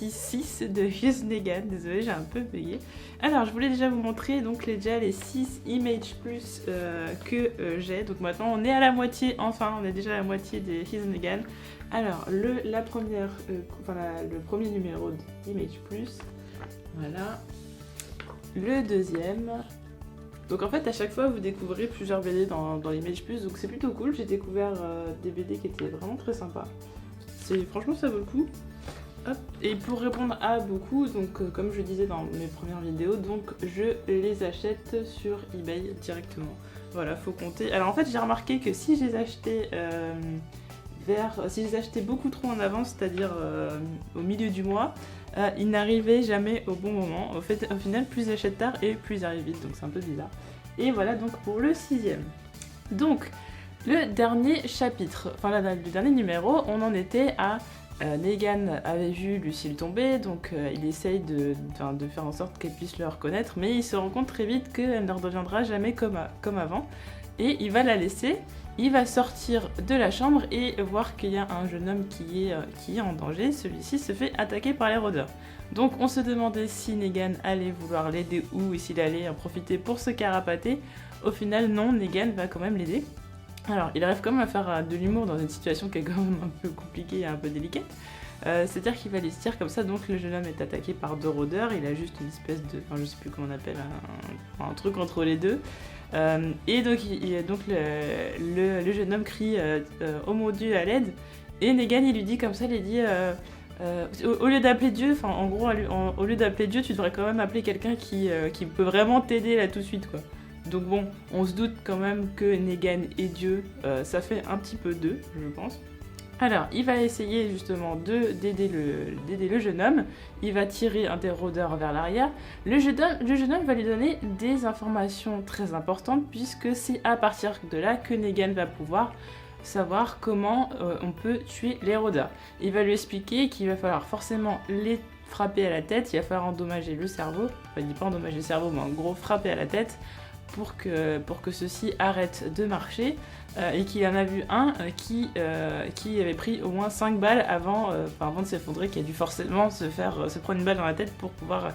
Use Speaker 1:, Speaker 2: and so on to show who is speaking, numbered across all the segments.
Speaker 1: partie 6 de Here's Negan. Désolée, j'ai un peu bugué. Alors, je voulais déjà vous montrer donc déjà les 6 images plus que j'ai. Donc maintenant, on est à la moitié, enfin, on est déjà à la moitié des Here's Negan. Alors, le premier numéro d'image plus, voilà. Le deuxième. Donc en fait, à chaque fois, vous découvrez plusieurs BD dans l'image plus, donc c'est plutôt cool. J'ai découvert des BD qui étaient vraiment très sympas. Franchement, ça vaut le coup. Hop. Et pour répondre à beaucoup, donc comme je disais dans mes premières vidéos, donc je les achète sur eBay directement. Voilà, faut compter. Alors en fait, j'ai remarqué que si je les achetais beaucoup trop en avance, c'est-à-dire au milieu du mois, ils n'arrivaient jamais au bon moment. Au final, plus ils achètent tard et plus ils arrivent vite, donc c'est un peu bizarre. Et voilà donc pour le 6e. Donc, le dernier chapitre, le dernier numéro, on en était à Negan avait vu Lucille tomber, donc il essaye de faire en sorte qu'elle puisse le reconnaître, mais il se rend compte très vite qu'elle ne redeviendra jamais comme avant, et il va la laisser. Il va sortir de la chambre et voir qu'il y a un jeune homme qui est en danger. Celui-ci se fait attaquer par les rôdeurs. Donc on se demandait si Negan allait vouloir l'aider ou s'il allait en profiter pour se carapater. Au final, non, Negan va quand même l'aider. Alors, il arrive quand même à faire de l'humour dans une situation qui est quand même un peu compliquée et un peu délicate. C'est-à-dire qu'il va les tirer comme ça, donc le jeune homme est attaqué par 2 rôdeurs, il a juste une espèce de... Enfin, je sais plus comment on appelle, un truc entre les deux. Et donc, le jeune homme crie oh mon Dieu, à l'aide !» Et Negan, il lui dit comme ça, il lui dit au lieu d'appeler Dieu, enfin en gros, au lieu d'appeler Dieu, tu devrais quand même appeler quelqu'un qui peut vraiment t'aider là tout de suite, quoi. Donc bon, on se doute quand même que Negan et Dieu, ça fait un petit peu d'eux, je pense. Alors, il va essayer justement d'aider le jeune homme. Il va tirer un des rôdeurs vers l'arrière. Le jeune homme va lui donner des informations très importantes, puisque c'est à partir de là que Negan va pouvoir savoir comment on peut tuer les rôdeurs. Il va lui expliquer qu'il va falloir forcément les frapper à la tête, il va falloir endommager le cerveau. Enfin, il dit pas endommager le cerveau, mais en gros frapper à la tête, pour que ceux-ci arrêtent de marcher, et qu'il en a vu un qui avait pris au moins 5 balles avant de s'effondrer, qui a dû forcément se prendre une balle dans la tête pour pouvoir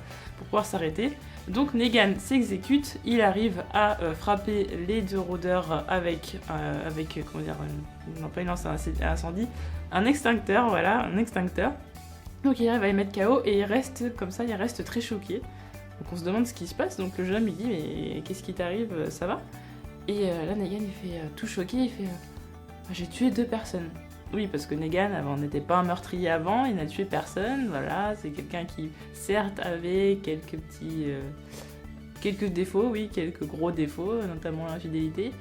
Speaker 1: s'arrêter. Donc Negan s'exécute, il arrive à frapper les 2 rôdeurs avec comment dire, non pas une lance à incendie, un extincteur, voilà, un extincteur. Donc il arrive à les mettre KO et il reste comme ça, il reste très choqué. Donc on se demande ce qui se passe, donc le jeune homme il dit mais qu'est-ce qui t'arrive, ça va? Et là Negan il fait tout choqué, il fait j'ai tué 2 personnes. Oui, parce que Negan n'était pas un meurtrier avant, il n'a tué personne, voilà, c'est quelqu'un qui certes avait quelques défauts, oui, quelques gros défauts, notamment l'infidélité,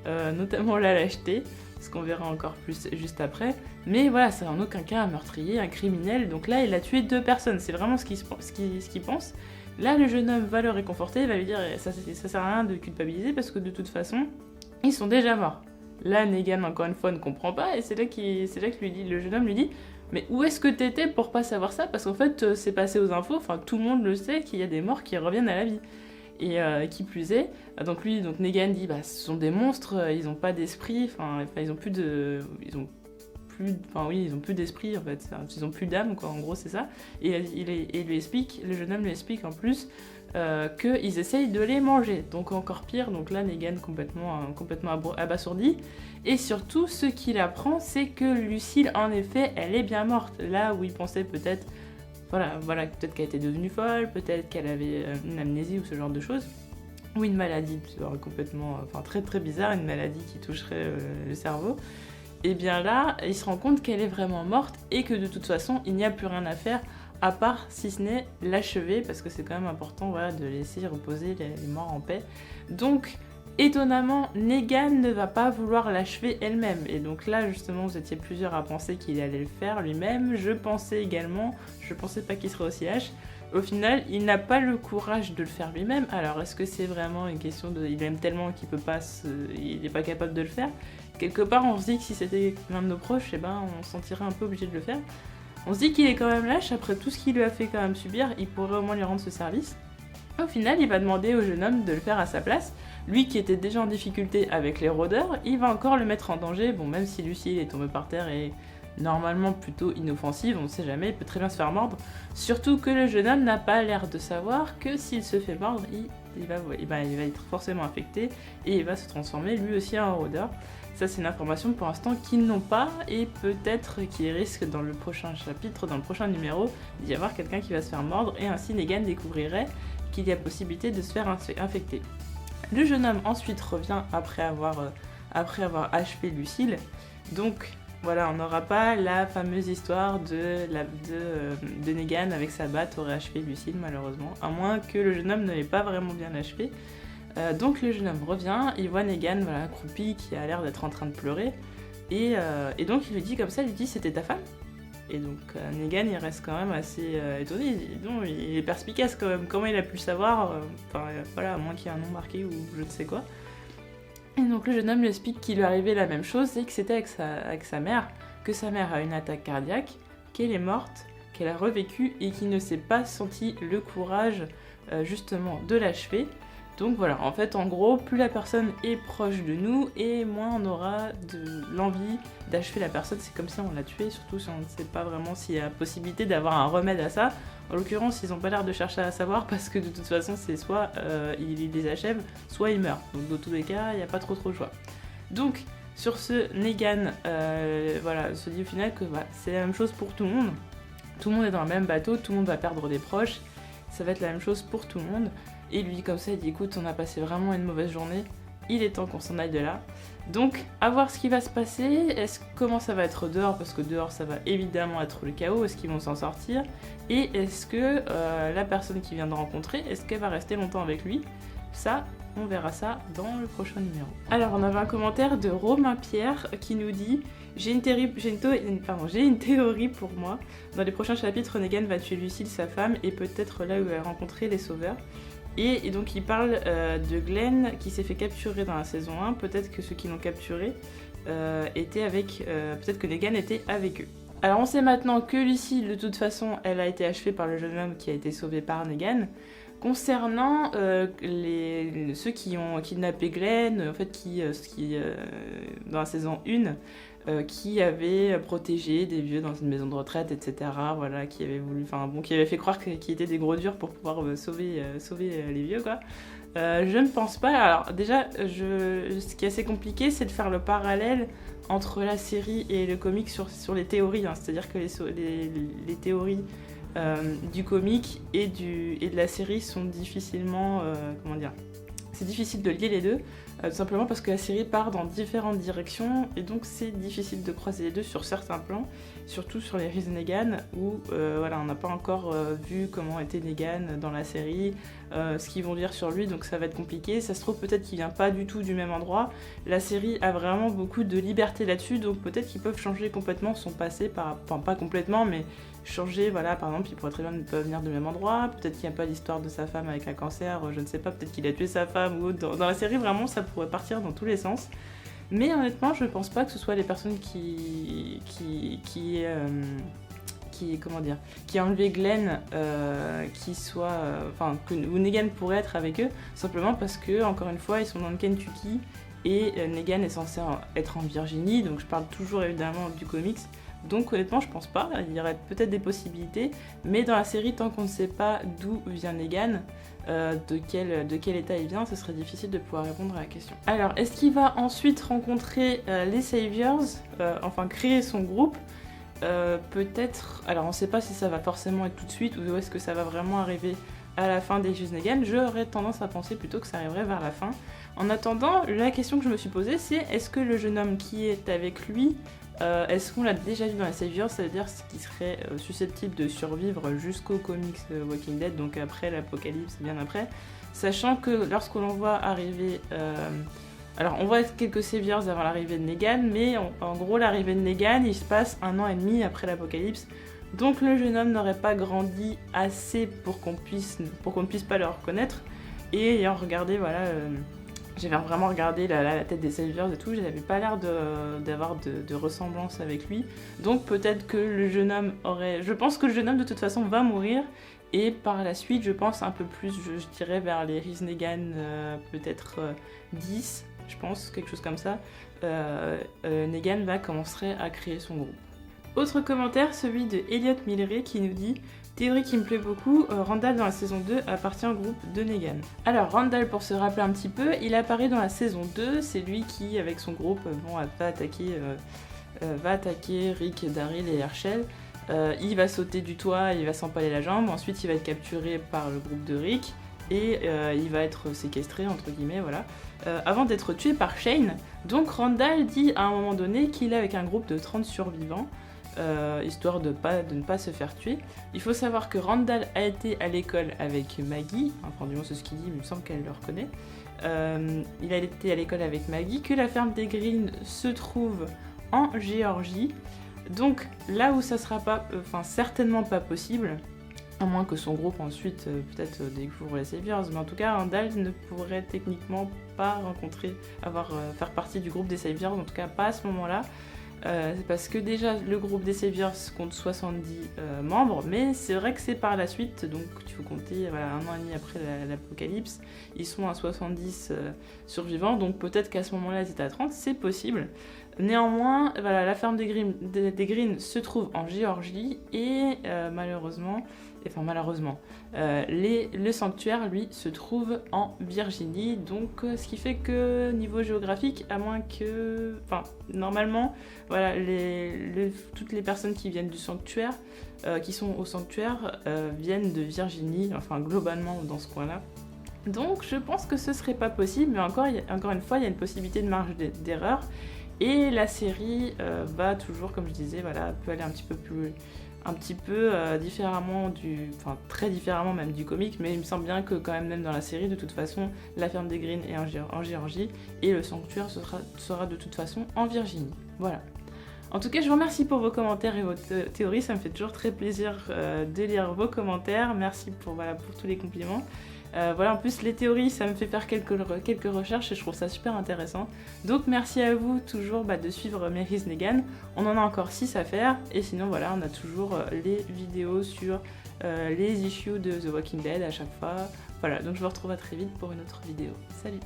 Speaker 1: notamment la lâcheté, ce qu'on verra encore plus juste après. Mais voilà, c'est en aucun cas un meurtrier, un criminel, donc là il a tué 2 personnes, c'est vraiment ce qu'il pense. Là, le jeune homme va le réconforter, va lui dire ça sert à rien de culpabiliser parce que de toute façon, ils sont déjà morts. Là, Negan, encore une fois, ne comprend pas et c'est là que le jeune homme lui dit mais où est-ce que t'étais pour pas savoir ça? Parce qu'en fait, c'est passé aux infos, enfin tout le monde le sait qu'il y a des morts qui reviennent à la vie. Et qui plus est, donc Negan dit ce sont des monstres, ils ont pas d'esprit, ils ont plus d'esprit en fait, ils ont plus d'âme quoi, en gros c'est ça. Et le jeune homme lui explique en plus qu'ils essayent de les manger, donc encore pire. Donc là Negan complètement abasourdi, et surtout ce qu'il apprend c'est que Lucille en effet elle est bien morte, là où il pensait peut-être peut-être qu'elle était devenue folle, peut-être qu'elle avait une amnésie ou ce genre de choses, ou une maladie complètement, très très bizarre, une maladie qui toucherait le cerveau. Et bien là, il se rend compte qu'elle est vraiment morte et que de toute façon, il n'y a plus rien à faire à part, si ce n'est l'achever, parce que c'est quand même important de laisser reposer les morts en paix. Donc, étonnamment, Negan ne va pas vouloir l'achever elle-même. Et donc là, justement, vous étiez plusieurs à penser qu'il allait le faire lui-même. Je pensais pas qu'il serait aussi lâche. Au final, il n'a pas le courage de le faire lui-même. Alors, est-ce que c'est vraiment une question de... Il aime tellement qu'il n'est pas capable de le faire? Quelque part, on se dit que si c'était l'un de nos proches, on se sentirait un peu obligé de le faire. On se dit qu'il est quand même lâche, après tout ce qu'il lui a fait quand même subir, il pourrait au moins lui rendre ce service. Au final, il va demander au jeune homme de le faire à sa place. Lui qui était déjà en difficulté avec les rôdeurs, il va encore le mettre en danger. Bon, même si Lucille est tombée par terre et normalement plutôt inoffensive, on ne sait jamais, il peut très bien se faire mordre. Surtout que le jeune homme n'a pas l'air de savoir que s'il se fait mordre, il va être forcément infecté et il va se transformer lui aussi en rôdeur. Ça, c'est une information pour l'instant qu'ils n'ont pas, et peut-être qu'il risque dans le prochain chapitre, dans le prochain numéro, d'y avoir quelqu'un qui va se faire mordre, et ainsi Negan découvrirait qu'il y a possibilité de se faire infecter. Le jeune homme ensuite revient après avoir achevé Lucille, donc voilà, on n'aura pas la fameuse histoire de Negan avec sa batte aurait achevé Lucille, malheureusement, à moins que le jeune homme ne l'ait pas vraiment bien achevé. Donc le jeune homme revient, il voit Negan accroupi qui a l'air d'être en train de pleurer, et donc il lui dit comme ça, il lui dit c'était ta femme ? Et donc Negan il reste quand même assez étonné, il est perspicace quand même, comment il a pu le savoir, à moins qu'il y ait un nom marqué ou je ne sais quoi. Et donc le jeune homme lui explique qu'il lui arrivait la même chose, et que c'était avec sa mère, que sa mère a une attaque cardiaque, qu'elle est morte, qu'elle a revécu et qu'il ne s'est pas senti le courage justement de l'achever. Donc voilà, en fait, en gros, plus la personne est proche de nous, et moins on aura de l'envie d'achever la personne. C'est comme si on l'a tué, surtout si on ne sait pas vraiment s'il y a possibilité d'avoir un remède à ça. En l'occurrence, ils n'ont pas l'air de chercher à savoir, parce que de toute façon, c'est soit ils les achèvent, soit ils meurent. Donc dans tous les cas, il n'y a pas trop de choix. Donc, sur ce, Negan se dit au final que c'est la même chose pour tout le monde. Tout le monde est dans le même bateau, tout le monde va perdre des proches. Ça va être la même chose pour tout le monde. Et lui, comme ça, il dit écoute, on a passé vraiment une mauvaise journée, il est temps qu'on s'en aille de là. Donc, à voir ce qui va se passer, comment ça va être dehors, parce que dehors ça va évidemment être le chaos, est-ce qu'ils vont s'en sortir, et est-ce que la personne qu'il vient de rencontrer, est-ce qu'elle va rester longtemps avec lui ? Ça, on verra ça dans le prochain numéro. Alors, on avait un commentaire de Romain Pierre qui nous dit j'ai une théorie pour moi. Dans les prochains chapitres, Negan va tuer Lucille, sa femme, et peut-être là où elle a rencontré les sauveurs. Et donc il parle de Glenn qui s'est fait capturer dans la saison 1, peut-être que ceux qui l'ont capturé étaient avec... peut-être que Negan était avec eux. Alors on sait maintenant que Lucille, de toute façon, elle a été achevée par le jeune homme qui a été sauvé par Negan. Concernant ceux qui ont kidnappé Glenn, en fait dans la saison 1, qui avait protégé des vieux dans une maison de retraite, etc. Voilà, qui avait fait croire qu'ils étaient des gros durs pour pouvoir sauver les vieux, quoi. Je ne pense pas. Alors déjà, ce qui est assez compliqué, c'est de faire le parallèle entre la série et le comic sur les théories. Hein. C'est-à-dire que les théories du comic et de la série sont difficilement... c'est difficile de lier les deux, tout simplement parce que la série part dans différentes directions, et donc c'est difficile de croiser les deux sur certains plans, surtout sur les Riz Negan, où on n'a pas encore vu comment était Negan dans la série, ce qu'ils vont dire sur lui, donc ça va être compliqué. Ça se trouve peut-être qu'il vient pas du tout du même endroit. La série a vraiment beaucoup de liberté là-dessus, donc peut-être qu'ils peuvent changer complètement son passé, pas complètement, mais changer, par exemple, il pourrait très bien ne pas venir du même endroit, peut-être qu'il n'y a pas l'histoire de sa femme avec un cancer, je ne sais pas, peut-être qu'il a tué sa femme ou autre. Dans la série, vraiment, ça pourrait partir dans tous les sens. Mais honnêtement, je ne pense pas que ce soit les personnes qui a enlevé Glenn, où Negan pourrait être avec eux, simplement parce que, encore une fois, ils sont dans le Kentucky, et Negan est censé être en Virginie, donc je parle toujours évidemment du comics. Donc honnêtement, je pense pas, il y aurait peut-être des possibilités, mais dans la série, tant qu'on ne sait pas d'où vient Negan, de quel état il vient, ce serait difficile de pouvoir répondre à la question. Alors, est-ce qu'il va ensuite rencontrer les Saviors, créer son groupe ? Peut-être, alors on ne sait pas si ça va forcément être tout de suite, ou est-ce que ça va vraiment arriver à la fin des Riz Negan. J'aurais tendance à penser plutôt que ça arriverait vers la fin. En attendant, la question que je me suis posée, c'est est-ce que le jeune homme qui est avec lui, est-ce qu'on l'a déjà vu dans la Saviors, ça veut dire qu'il serait susceptible de survivre jusqu'au comics Walking Dead, donc après l'apocalypse, bien après, sachant que lorsque l'on voit arriver... alors on voit quelques Saviors avant l'arrivée de Negan, mais en gros l'arrivée de Negan, il se passe 1 an et demi après l'apocalypse, donc le jeune homme n'aurait pas grandi assez pour qu'on ne puisse pas le reconnaître, et ayant regardé, j'avais vraiment regardé la tête des Saviors et tout, j'avais pas l'air d'avoir de ressemblance avec lui. Donc peut-être que le jeune homme aurait... Je pense que le jeune homme de toute façon va mourir. Et par la suite, je pense un peu plus, je dirais vers les Riz Negan, peut-être 10, je pense, quelque chose comme ça. Negan va commencer à créer son groupe. Autre commentaire, celui de Elliot Milleray qui nous dit « Théorie qui me plaît beaucoup, Randall dans la saison 2 appartient au groupe de Negan. » Alors Randall, pour se rappeler un petit peu, il apparaît dans la saison 2, c'est lui qui, avec son groupe, va attaquer Rick, Daryl et Herschel. Il va sauter du toit, il va s'empaler la jambe, ensuite il va être capturé par le groupe de Rick et il va être séquestré, entre guillemets, voilà, avant d'être tué par Shane. Donc Randall dit à un moment donné qu'il est avec un groupe de 30 survivants, histoire de ne pas se faire tuer. Il faut savoir que Randall a été à l'école avec Maggie, enfin du moins c'est ce qu'il dit, mais il me semble qu'elle le reconnaît. Il a été à l'école avec Maggie, que la ferme des Green se trouve en Géorgie. Donc là où ça sera pas, certainement pas possible, à moins que son groupe ensuite peut-être découvre les Saviors, mais en tout cas Randall ne pourrait techniquement pas faire partie du groupe des Saviors, en tout cas pas à ce moment-là. C'est parce que déjà le groupe des Saviors compte 70 membres, mais c'est vrai que c'est par la suite, donc il faut compter un an et demi après l'apocalypse, ils sont à 70 survivants, donc peut-être qu'à ce moment-là ils étaient à 30, c'est possible. Néanmoins, la ferme des Green se trouve en Géorgie et malheureusement, le sanctuaire, lui, se trouve en Virginie. Donc, ce qui fait que niveau géographique, à moins que... normalement, toutes les personnes qui viennent du sanctuaire, qui sont au sanctuaire, viennent de Virginie, globalement dans ce coin-là. Donc, je pense que ce serait pas possible, mais encore une fois, il y a une possibilité de marge d'erreur. Et la série va toujours, comme je disais, peut aller un petit peu différemment très différemment même du comic, mais il me semble bien que quand même dans la série, de toute façon, la ferme des Green est en Géorgie et le sanctuaire sera de toute façon en Virginie. Voilà. En tout cas, je vous remercie pour vos commentaires et vos théories, ça me fait toujours très plaisir de lire vos commentaires. Merci pour tous les compliments. En plus les théories, ça me fait faire quelques recherches et je trouve ça super intéressant. Donc merci à vous toujours de suivre Mary's Negan. On en a encore 6 à faire et sinon on a toujours les vidéos sur les issues de The Walking Dead à chaque fois. Voilà, donc je vous retrouve à très vite pour une autre vidéo. Salut!